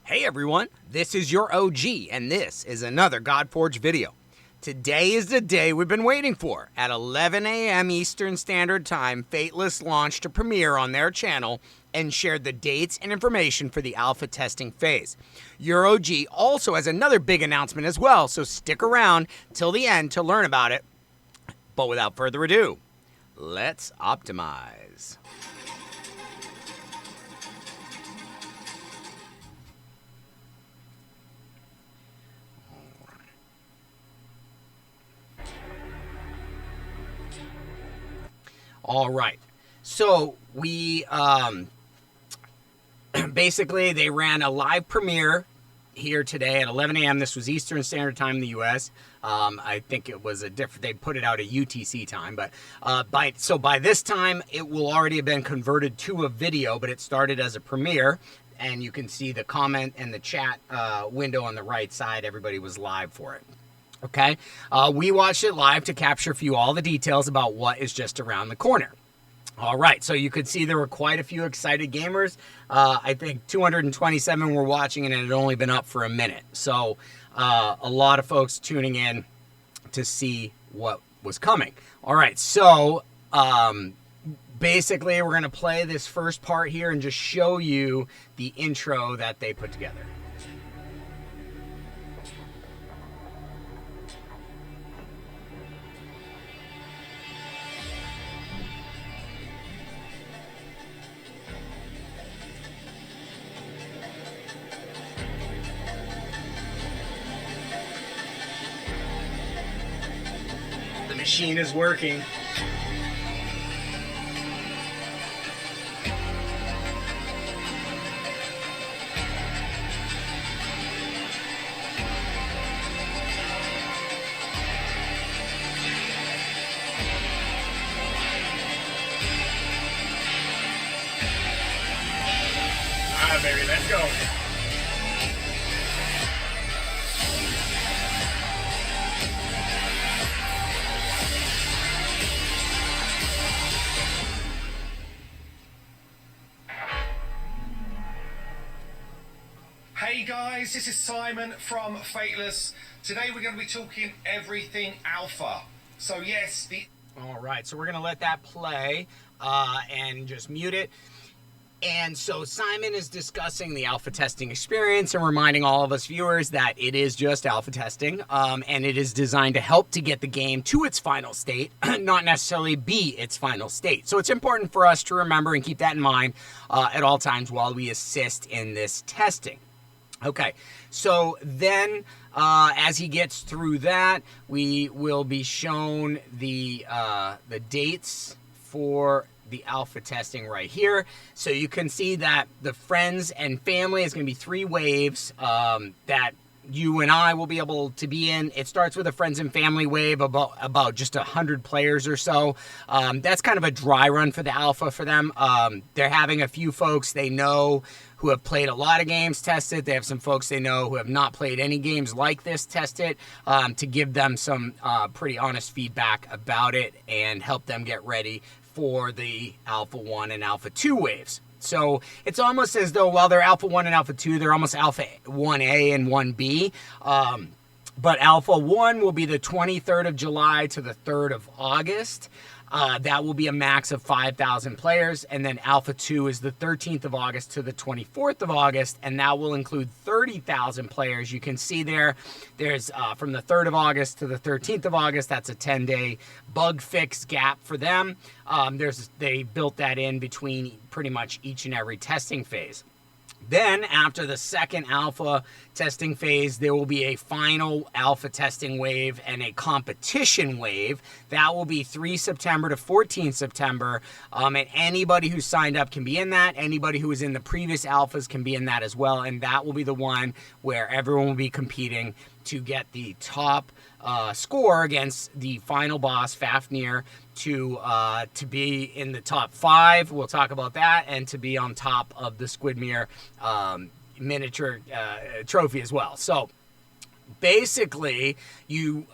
Hey everyone, this is your OG, and this is another Godforge video. Today is the day we've been waiting for. At 11 a.m. Eastern Standard Time, Fateless launched a premiere on their channel and shared the dates and information for the alpha testing phase. Your OG also has another big announcement as well, so stick around till the end to learn about it. But without further ado, let's optimize. All right, so we basically they ran a live premiere here today at 11 a.m. This was Eastern Standard Time in the U.S. I think it was they put it out at UTC time, but by this time it will already have been converted to a video, but it started as a premiere, and you can see the comment and the chat window on the right side. Everybody was live for it. Okay, we watched it live to capture for you all the details about what is just around the corner. All right, so you could see there were quite a few excited gamers. I think 227 were watching, and it had only been up for a minute. So a lot of folks tuning in to see what was coming. All right, so basically we're going to play this first part here and just show you the intro that they put together. The machine is working. All right, baby, let's go. Hey guys, this is Simon from Fateless. Today we're going to be talking everything alpha. So yes, All right, so we're going to let that play and just mute it. And so Simon is discussing the alpha testing experience and reminding all of us viewers that it is just alpha testing, and it is designed to help to get the game to its final state, not necessarily be its final state. So it's important for us to remember and keep that in mind at all times while we assist in this testing. Okay, so then as he gets through that, we will be shown the dates for the alpha testing right here. So you can see that the friends and family is going to be 3 waves that you and I will be able to be in. It starts with a friends and family wave about just 100 players or so. That's kind of a dry run for the alpha for them. They're having a few folks they know who have played a lot of games test it. They have some folks they know who have not played any games like this test it, to give them some pretty honest feedback about it and help them get ready for the Alpha 1 and Alpha 2 waves. So it's almost as though while they're Alpha 1 and Alpha 2, they're almost Alpha 1A and 1B. But Alpha 1 will be the 23rd of July to the 3rd of August. That will be a max of 5,000 players. And then Alpha 2 is the 13th of August to the 24th of August, and that will include 30,000 players. You can see there's from the 3rd of August to the 13th of August, that's a 10-day bug fix gap for them. They built that in between pretty much each and every testing phase. Then, after the second alpha testing phase, there will be a final alpha testing wave and a competition wave. That will be 3 September to 14 September. And anybody who signed up can be in that. Anybody who was in the previous alphas can be in that as well. And that will be the one where everyone will be competing to get the top score against the final boss, Fafnir, to be in the top 5. We'll talk about that, and to be on top of the Squidmere miniature trophy as well. So basically, you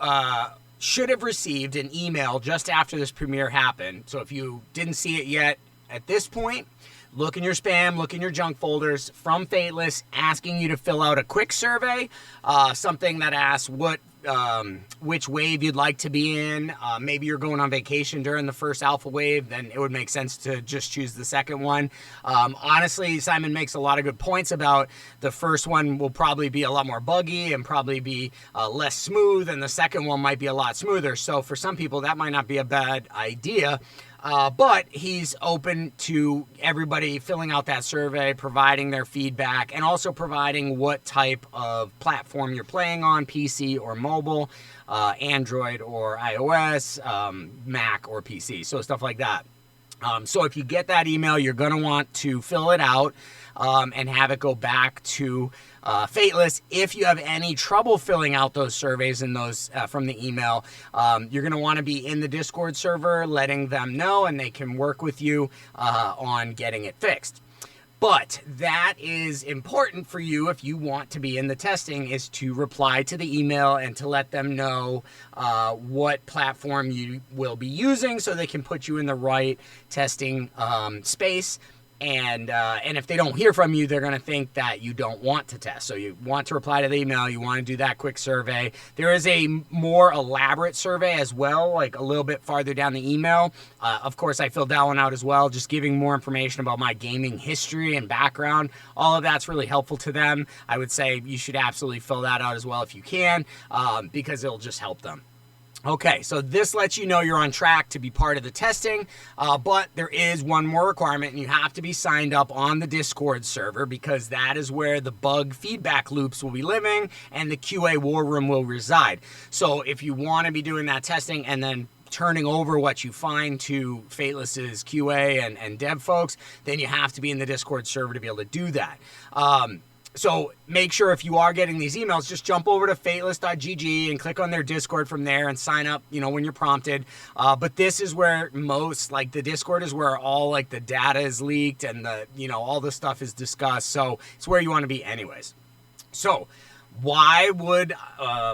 should have received an email just after this premiere happened. So if you didn't see it yet at this point, look in your spam, look in your junk folders from Fateless, asking you to fill out a quick survey, something that asks which wave you'd like to be in. Maybe you're going on vacation during the first alpha wave, then it would make sense to just choose the second one. Honestly, Simon makes a lot of good points about the first one will probably be a lot more buggy and probably be less smooth, and the second one might be a lot smoother. So for some people, that might not be a bad idea. But he's open to everybody filling out that survey, providing their feedback, and also providing what type of platform you're playing on, PC or mobile, Android or iOS, Mac or PC, so stuff like that. So if you get that email, you're going to want to fill it out and have it go back to Fateless. If you have any trouble filling out those surveys and those from the email, you're going to want to be in the Discord server, letting them know, and they can work with you on getting it fixed. But that is important for you if you want to be in the testing, is to reply to the email and to let them know what platform you will be using so they can put you in the right testing space. And if they don't hear from you, they're going to think that you don't want to test. So you want to reply to the email. You want to do that quick survey. There is a more elaborate survey as well, like a little bit farther down the email. Of course, I filled that one out as well, just giving more information about my gaming history and background. All of that's really helpful to them. I would say you should absolutely fill that out as well if you can, because it'll just help them. Okay, so this lets you know you're on track to be part of the testing, but there is one more requirement, and you have to be signed up on the Discord server, because that is where the bug feedback loops will be living and the QA war room will reside. So if you want to be doing that testing and then turning over what you find to Fateless's QA and dev folks, then you have to be in the Discord server to be able to do that. So make sure if you are getting these emails, just jump over to fateless.gg and click on their Discord from there and sign up, when you're prompted. But this is where the Discord is where all the data is leaked and all the stuff is discussed. So it's where you want to be anyways. So why would,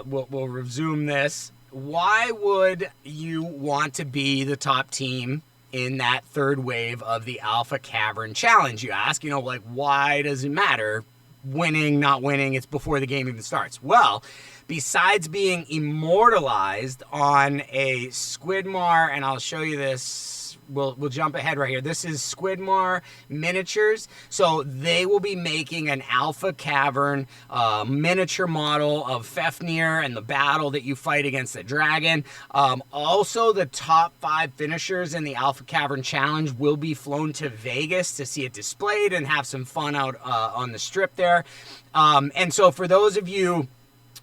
we'll resume this. Why would you want to be the top team in that third wave of the Alpha Cavern Challenge, you ask? Why does it matter? Winning, not winning, it's before the game even starts. Well, besides being immortalized on a Squidmar, and I'll show you this, we'll jump ahead right here. This is Squidmar miniatures. So they will be making an Alpha Cavern miniature model of Fafnir and the battle that you fight against the dragon. Also, the top 5 finishers in the Alpha Cavern Challenge will be flown to Vegas to see it displayed and have some fun out on the strip there. And so for those of you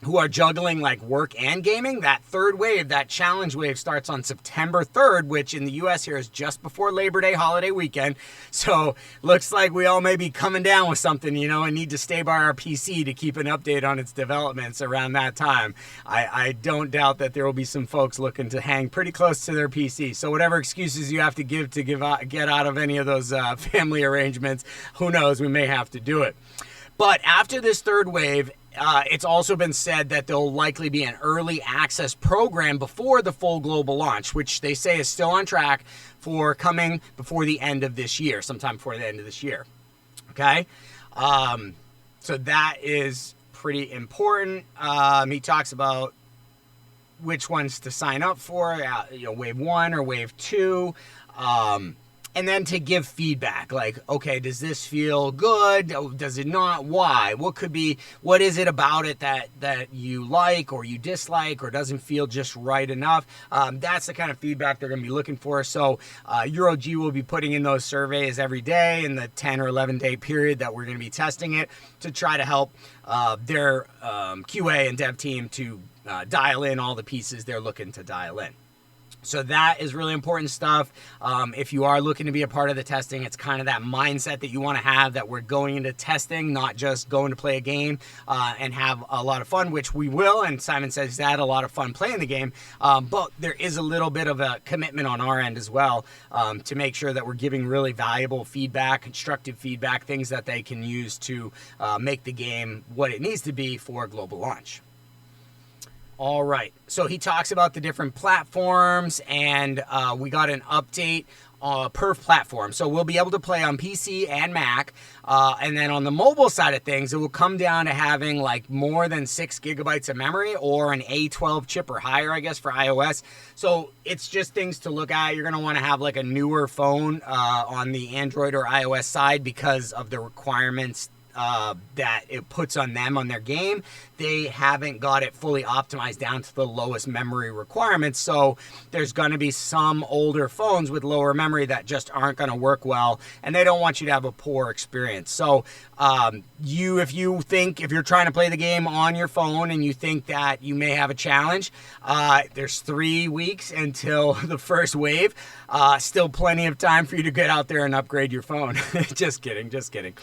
who are juggling work and gaming, that third wave, that challenge wave, starts on September 3rd, which in the US here is just before Labor Day holiday weekend. So looks like we all may be coming down with something, and need to stay by our PC to keep an update on its developments around that time. I don't doubt that there will be some folks looking to hang pretty close to their PC. So whatever excuses you have to get out of any of those family arrangements, who knows, we may have to do it. But after this third wave, it's also been said that there'll likely be an early access program before the full global launch, which they say is still on track for coming before the end of this year, sometime before the end of this year. Okay? So that is pretty important. He talks about which ones to sign up for, wave 1 or wave 2. And then to give feedback, okay, does this feel good? Does it not? Why? What is it about it that you like or you dislike or doesn't feel just right enough? That's the kind of feedback they're going to be looking for. So EuroG will be putting in those surveys every day in the 10 or 11 day period that we're going to be testing it, to try to help their QA and dev team to dial in all the pieces they're looking to dial in. So that is really important stuff. If you are looking to be a part of the testing, it's kind of that mindset that you want to have, that we're going into testing, not just going to play a game and have a lot of fun, which we will. And Simon says he's had a lot of fun playing the game. But there is a little bit of a commitment on our end as well to make sure that we're giving really valuable feedback, constructive feedback, things that they can use to make the game what it needs to be for global launch. All right, so he talks about the different platforms, and we got an update per platform. So we'll be able to play on PC and Mac. And then on the mobile side of things, it will come down to having like more than 6 gigabytes of memory or an A12 chip or higher, I guess, for iOS. So it's just things to look at. You're going to want to have like a newer phone on the Android or iOS side because of the requirements that it puts on them on their game. They haven't got it fully optimized down to the lowest memory requirements. So there's going to be some older phones with lower memory that just aren't going to work well, and they don't want you to have a poor experience. So if you're trying to play the game on your phone and you think that you may have a challenge, there's 3 weeks until the first wave. Still plenty of time for you to get out there and upgrade your phone. Just kidding.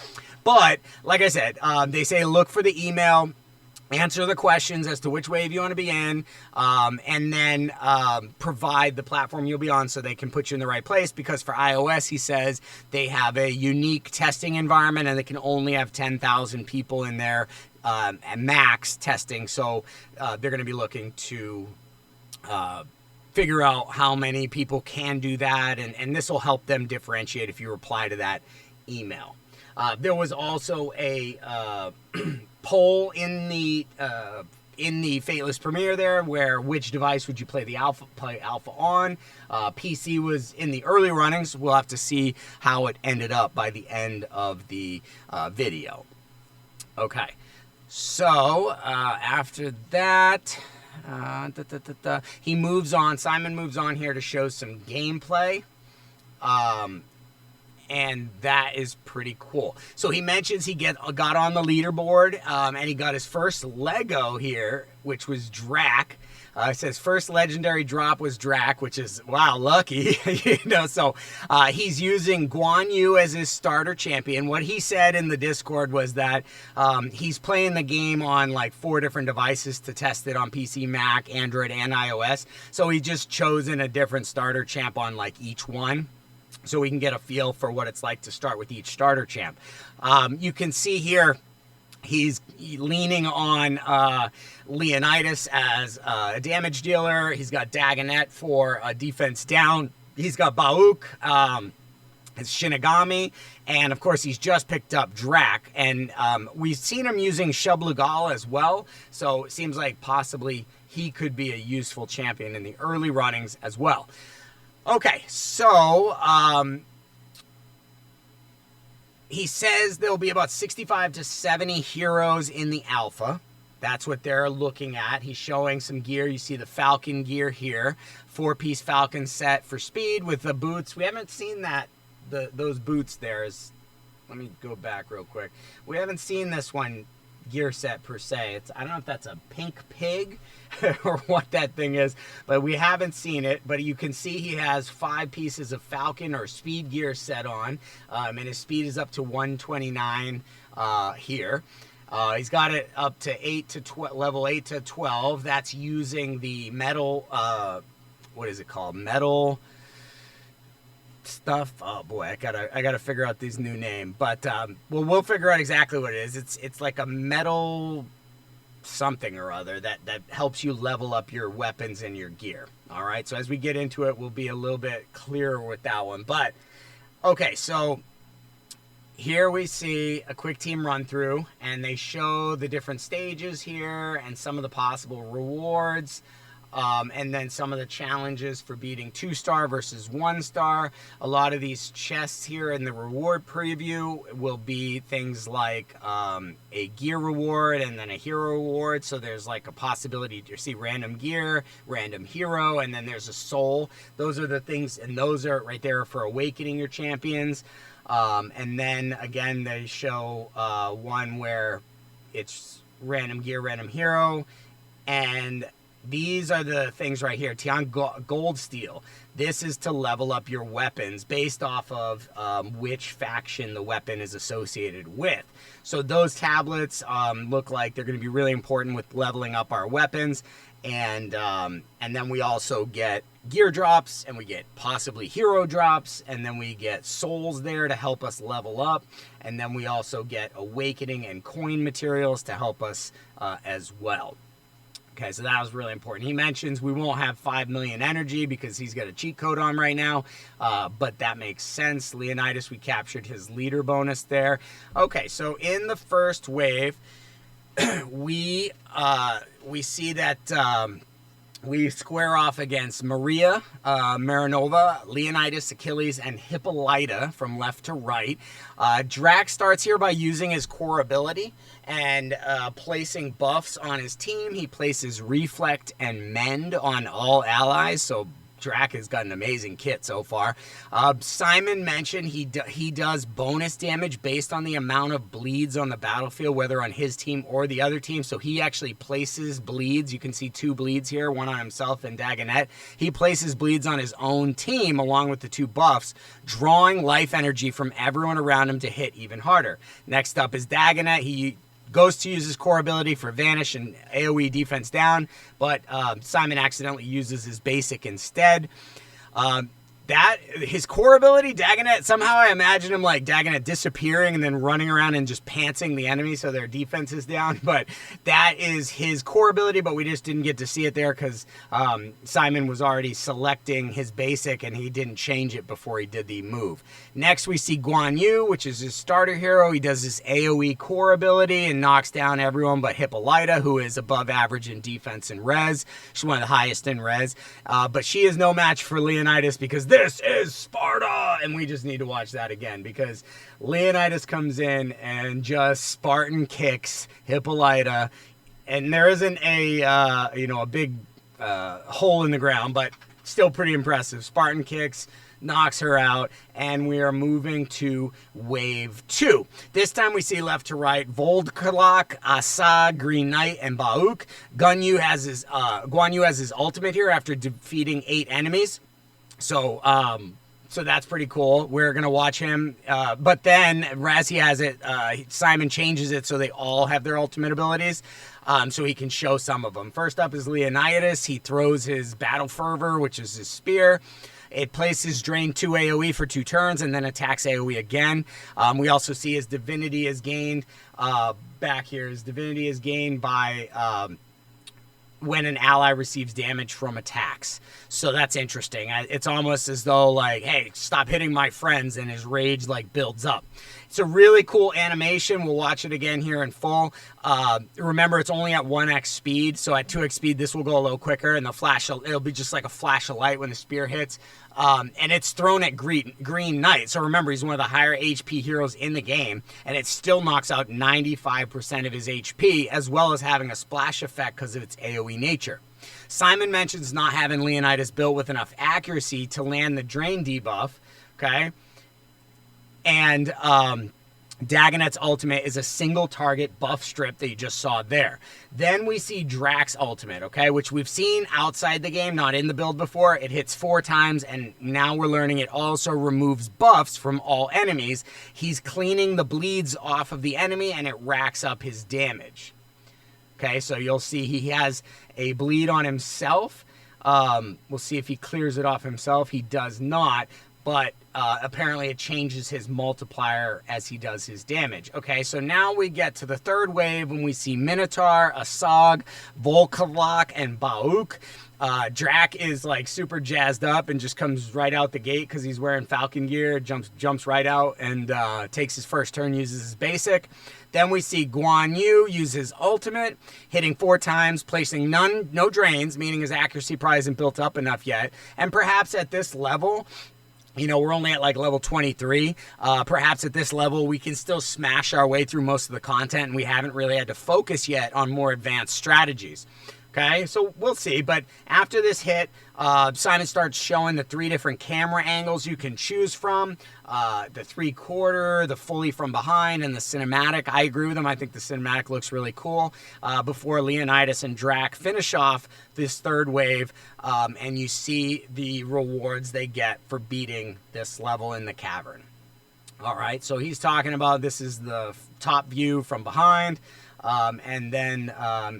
But like I said, they say look for the email, answer the questions as to which wave you want to be in, and then provide the platform you'll be on so they can put you in the right place. Because for iOS, he says they have a unique testing environment and they can only have 10,000 people in there max testing. So they're going to be looking to figure out how many people can do that, and this will help them differentiate if you reply to that email. There was also a poll in the Fateless premiere there, where which device would you play alpha on. PC was in the early runnings. We'll have to see how it ended up by the end of the video. Okay, so after that, he moves on. Simon moves on here to show some gameplay. And that is pretty cool. So he mentions he got on the leaderboard, and he got his first Lego here, which was Drac. It says first legendary drop was Drac, which is, wow, lucky. So he's using Guan Yu as his starter champion. What he said in the Discord was that he's playing the game on like 4 different devices to test it on PC, Mac, Android, and iOS. So he just chosen a different starter champ on like each one, so we can get a feel for what it's like to start with each starter champ. You can see here he's leaning on Leonidas as a damage dealer. He's got Dagonet for defense down. He's got Bauk, his Shinigami, and of course he's just picked up Drac. And we've seen him using Shublugal as well, so it seems like possibly he could be a useful champion in the early runnings as well. Okay, so he says there'll be about 65 to 70 heroes in the alpha. That's what they're looking at. He's showing some gear. You see the Falcon gear here. 4-piece Falcon set for speed with the boots. We haven't seen those boots there. Let me go back real quick. We haven't seen this one gear set per se. I don't know if that's a pink pig or what that thing is, but we haven't seen it. But you can see he has 5 pieces of Falcon or speed gear set on, and his speed is up to 129 here. He's got it up to level 8 to 12. That's using the metal, what is it called? Metal stuff. Oh boy, I gotta figure out this new name. But we'll figure out exactly what it is. It's like a metal something or other that helps you level up your weapons and your gear. All right. So as we get into it, we'll be a little bit clearer with that one. But okay, so here we see a quick team run through, and they show the different stages here and some of the possible rewards. And then some of the challenges for beating 2-star versus 1-star. A lot of these chests here in the reward preview will be things like a gear reward and then a hero reward. So there's like a possibility to see random gear, random hero, and then there's a soul. Those are the things, and those are right there for awakening your champions. And then again, they show one where it's random gear, random hero, and these are the things right here. Tian Gold Steel. This is to level up your weapons based off of which faction the weapon is associated with. So those tablets look like they're going to be really important with leveling up our weapons. And then we also get gear drops, and we get possibly hero drops, and then we get souls there to help us level up. And then we also get awakening and coin materials to help us as well. Okay, so that was really important. He mentions we won't have 5 million energy because he's got a cheat code on right now, but that makes sense. Leonidas, we captured his leader bonus there. Okay, so in the first wave, we see that we square off against Maria, Marinova, Leonidas, Achilles, and Hippolyta from left to right. Drax starts here by using his core ability and placing buffs on his team. He places Reflect and Mend on all allies, so Drac has got an amazing kit so far. Simon mentioned he does bonus damage based on the amount of bleeds on the battlefield, whether on his team or the other team. So he actually places bleeds. You can see 2 bleeds here, one on himself and Dagonet. He places bleeds on his own team along with the 2 buffs, drawing life energy from everyone around him to hit even harder. Next up is Dagonet. He goes to use his core ability for Vanish and AoE defense down, but Simon accidentally uses his basic instead. His core ability, Dagonet, somehow I imagine him like Dagonet disappearing and then running around and just pantsing the enemy so their defense is down, but that is his core ability, but we just didn't get to see it there because Simon was already selecting his basic and he didn't change it before he did the move. Next we see Guan Yu, which is his starter hero. He does his AoE core ability and knocks down everyone but Hippolyta, who is above average in defense and res. She's one of the highest in res, but she is no match for Leonidas because this is Sparta, and we just need to watch that again because Leonidas comes in and just Spartan kicks Hippolyta, and there isn't a big hole in the ground, but still pretty impressive. Spartan kicks, knocks her out, and we are moving to wave 2. This time we see left to right Voldkalak, Asa, Green Knight, and Bauk. Guan Yu has his ultimate here after defeating 8 enemies. So that's pretty cool. We're going to watch him. But then Razzie has it. Simon changes it so they all have their ultimate abilities. So he can show some of them. First up is Leonidas. He throws his Battle Fervor, which is his spear. It places Drain 2 AoE for 2 turns and then attacks AoE again. We also see his Divinity is gained back here. His Divinity is gained by when an ally receives damage from attacks. So that's interesting. It's almost as though like, hey, stop hitting my friends, and his rage like builds up. It's a really cool animation. We'll watch it again here in full. Remember, it's only at 1x speed, so at 2x speed, this will go a little quicker, and it'll be just like a flash of light when the spear hits. And it's thrown at Green Knight. So remember, he's one of the higher HP heroes in the game, and it still knocks out 95% of his HP, as well as having a splash effect because of its AoE nature. Simon mentions not having Leonidas built with enough accuracy to land the Drain debuff, okay? And Dagonet's ultimate is a single target buff strip that you just saw there. Then we see Drax's ultimate, okay, which we've seen outside the game, not in the build before. It hits 4 times, and now we're learning it also removes buffs from all enemies. He's cleaning the bleeds off of the enemy, and it racks up his damage. Okay, so you'll see he has a bleed on himself. We'll see if he clears it off himself. He does not, but apparently it changes his multiplier as he does his damage. Okay, so now we get to the third wave when we see Minotaur, Asag, Volkalak, and Bauk. Drac is like super jazzed up and just comes right out the gate because he's wearing Falcon gear, jumps right out and takes his first turn, uses his basic. Then we see Guan Yu use his ultimate, hitting 4 times, placing no drains, meaning his accuracy probably isn't built up enough yet. And perhaps at this level, you know, we're only at like level 23. Perhaps at this level, we can still smash our way through most of the content, and we haven't really had to focus yet on more advanced strategies. Okay, so we'll see. But after this hit, Simon starts showing the 3 different camera angles you can choose from. The 3/4, the fully from behind, and the cinematic. I agree with him. I think the cinematic looks really cool. Before Leonidas and Drac finish off this third wave, and you see the rewards they get for beating this level in the Cavern. All right, so he's talking about this is the top view from behind. And then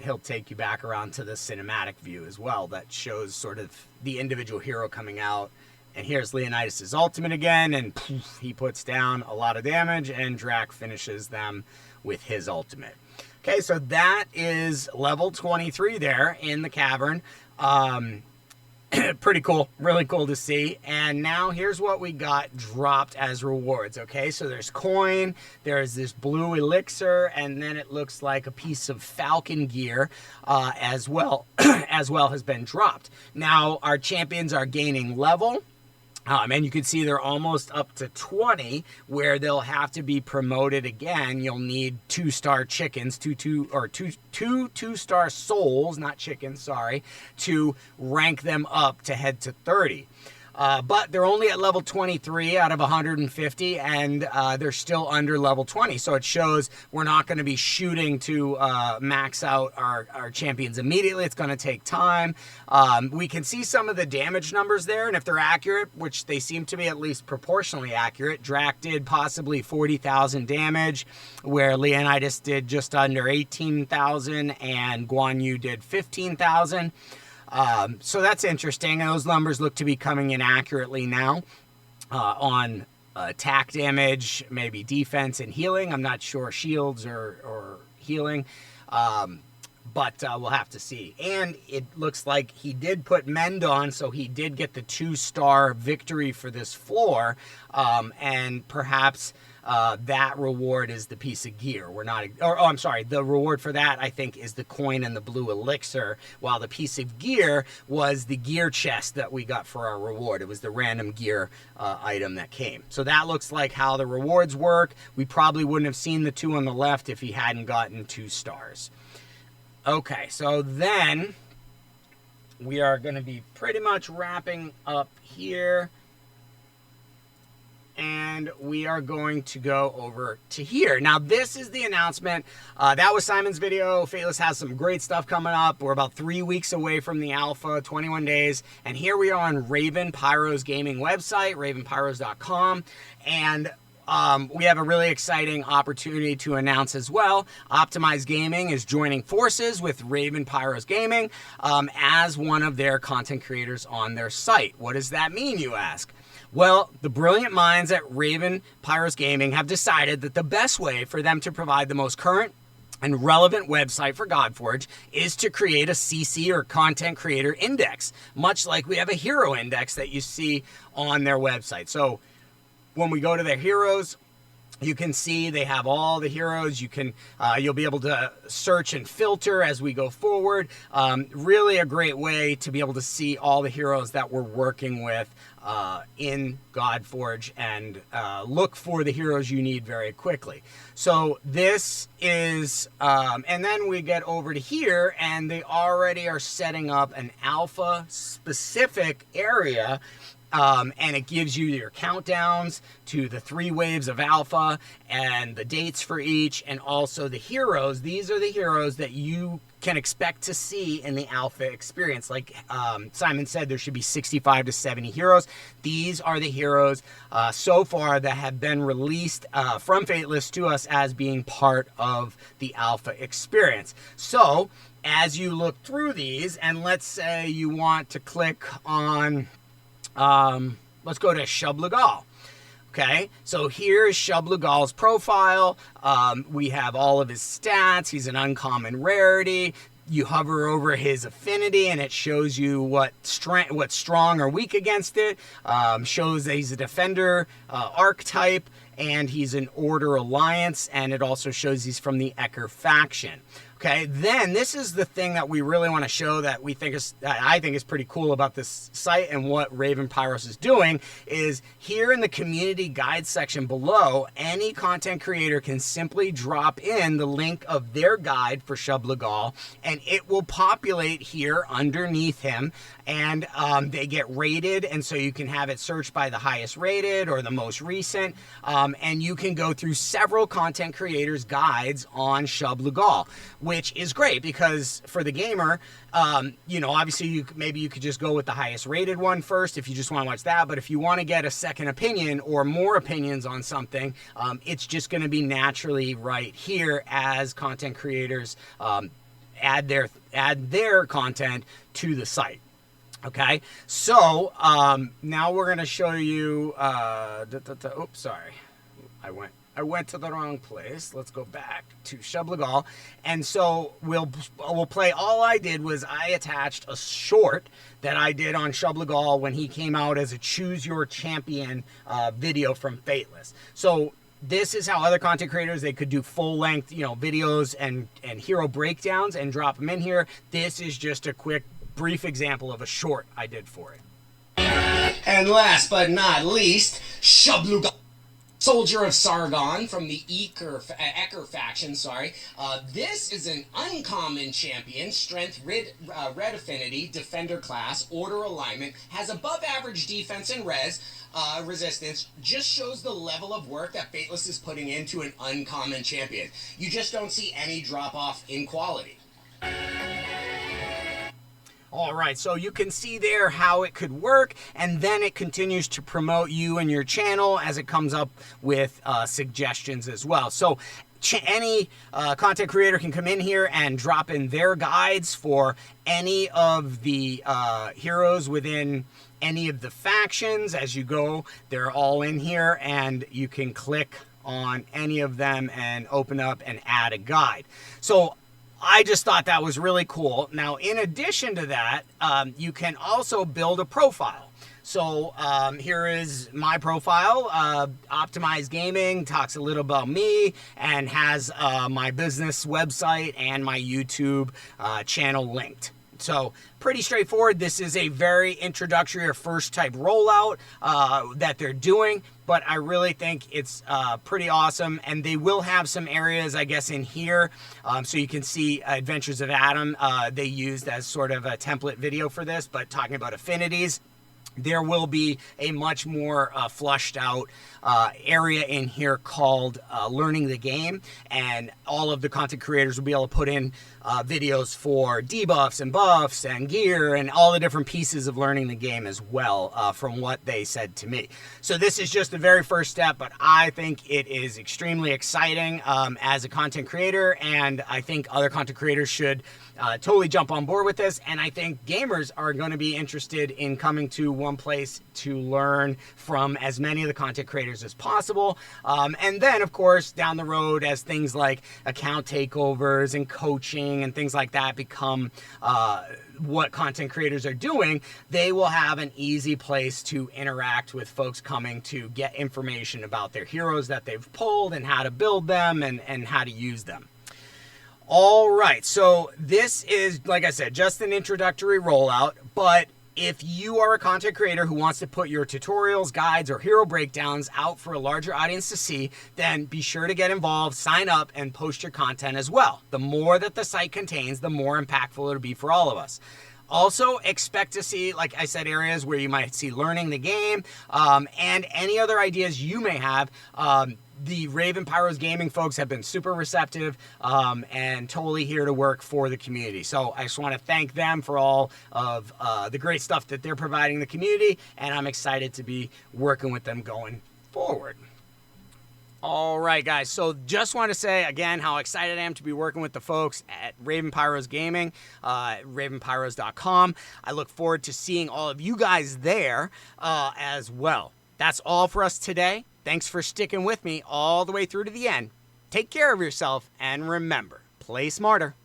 he'll take you back around to the cinematic view as well that shows sort of the individual hero coming out. And here's Leonidas' ultimate again, and poof, he puts down a lot of damage, and Drac finishes them with his ultimate. Okay, so that is level 23 there in the Cavern. Pretty cool, really cool to see. And now here's what we got dropped as rewards. Okay, so there's coin, there's this blue elixir, and then it looks like a piece of falcon gear as well has been dropped. Now our champions are gaining level. And you can see they're almost up to 20, where they'll have to be promoted again. You'll need 2-star chickens, two 2-star souls, not chickens, sorry, to rank them up to head to 30. But they're only at level 23 out of 150, and they're still under level 20. So it shows we're not going to be shooting to max out our champions immediately. It's going to take time. We can see some of the damage numbers there, and if they're accurate, which they seem to be at least proportionally accurate, Drac did possibly 40,000 damage, where Leonidas did just under 18,000, and Guan Yu did 15,000. So that's interesting, and those numbers look to be coming in accurately now on attack damage, maybe defense and healing. I'm not sure shields or healing, but we'll have to see. And it looks like he did put Mend on, so he did get the 2-star victory for this floor, and perhaps that reward is the piece of gear. I'm sorry, the reward for that, I think, is the coin and the blue elixir, while the piece of gear was the gear chest that we got for our reward. It was the random gear item that came. So that looks like how the rewards work. We probably wouldn't have seen the 2 on the left if he hadn't gotten 2 stars. Okay, so then we are going to be pretty much wrapping up here. And we are going to go over to here. Now, this is the announcement. That was Simon's video. Fateless has some great stuff coming up. We're about 3 weeks away from the alpha, 21 days. And here we are on Raven Pyro's gaming website, ravenpyros.com. And we have a really exciting opportunity to announce as well. Optimized Gaming is joining forces with Raven Pyros Gaming as one of their content creators on their site. What does that mean, you ask? Well, the brilliant minds at Raven Pyros Gaming have decided that the best way for them to provide the most current and relevant website for Godforge is to create a CC or content creator index, much like we have a hero index that you see on their website. So when we go to their heroes, you can see they have all the heroes. You'll be able to search and filter as we go forward. Really a great way to be able to see all the heroes that we're working with in Godforge and look for the heroes you need very quickly. So this is, and then we get over to here, and they already are setting up an alpha specific area. And it gives you your countdowns to the 3 waves of alpha and the dates for each, and also the heroes. These are the heroes that you can expect to see in the alpha experience. Like Simon said, there should be 65 to 70 heroes. These are the heroes so far that have been released from Fateless to us as being part of the alpha experience. So as you look through these, and let's say you want to click on... let's go to Shub Legal. Okay, so here's Shub Legal's profile. We have all of his stats. He's an uncommon rarity. You hover over his affinity, and it shows you what's strong or weak against it. Shows that he's a defender archetype, and he's an Order Alliance, and it also shows he's from the Ecker faction. Okay, then this is the thing that we really want to show that I think is pretty cool about this site and what Raven Pyros is doing is here in the community guide section below, any content creator can simply drop in the link of their guide for Shub Legal, and it will populate here underneath him, and they get rated, and so you can have it searched by the highest rated or the most recent, and you can go through several content creators' guides on Shub Legal, which is great because for the gamer, obviously maybe you could just go with the highest rated one first if you just want to watch that. But if you want to get a second opinion or more opinions on something, it's just going to be naturally right here as content creators add their content to the site. Okay, so now we're going to show you. Oops, sorry, I went I went to the wrong place. Let's go back to Shublegal. And so we'll play. All I did was I attached a short that I did on Shublegal when he came out as a Choose Your Champion video from Fateless. So this is how other content creators, they could do full-length, videos and hero breakdowns and drop them in here. This is just a quick, brief example of a short I did for it. And last but not least, Shublugal, Soldier of Sargon from the Ecker faction, this is an uncommon champion, strength, red affinity, defender class, order alignment, has above average defense and resistance, just shows the level of work that Fateless is putting into an uncommon champion. You just don't see any drop off in quality. All right, so you can see there how it could work, and then it continues to promote you and your channel as it comes up with suggestions as well. So any content creator can come in here and drop in their guides for any of the heroes within any of the factions. As you go, they're all in here, and you can click on any of them and open up and add a guide. So I just thought that was really cool. Now, in addition to that, you can also build a profile. So here is my profile. Optimized Gaming talks a little about me and has my business website and my YouTube channel linked. So pretty straightforward. This is a very introductory or first type rollout that they're doing, but I really think it's pretty awesome. And they will have some areas, I guess, in here. So you can see Adventures of Adam. They used as sort of a template video for this, but talking about affinities. There will be a much more flushed out area in here called Learning the Game, and all of the content creators will be able to put in videos for debuffs and buffs and gear and all the different pieces of learning the game as well, from what they said to me. So this is just the very first step, but I think it is extremely exciting as a content creator, and I think other content creators should totally jump on board with this, and I think gamers are going to be interested in coming to one place to learn from as many of the content creators as possible. And then, of course, down the road, as things like account takeovers and coaching and things like that become what content creators are doing, they will have an easy place to interact with folks coming to get information about their heroes that they've pulled and how to build them and how to use them. All right, so this is, like I said, just an introductory rollout, but if you are a content creator who wants to put your tutorials, guides, or hero breakdowns out for a larger audience to see, then be sure to get involved, sign up, and post your content as well. The more that the site contains, the more impactful it'll be for all of us. Also, expect to see, like I said, areas where you might see learning the game, and any other ideas you may have. The Raven Pyros Gaming folks have been super receptive and totally here to work for the community. So I just want to thank them for all of the great stuff that they're providing the community, and I'm excited to be working with them going forward. All right, guys, so just want to say again how excited I am to be working with the folks at Raven Pyros Gaming, ravenpyros.com. I look forward to seeing all of you guys there as well. That's all for us today. Thanks for sticking with me all the way through to the end. Take care of yourself, and remember, play smarter.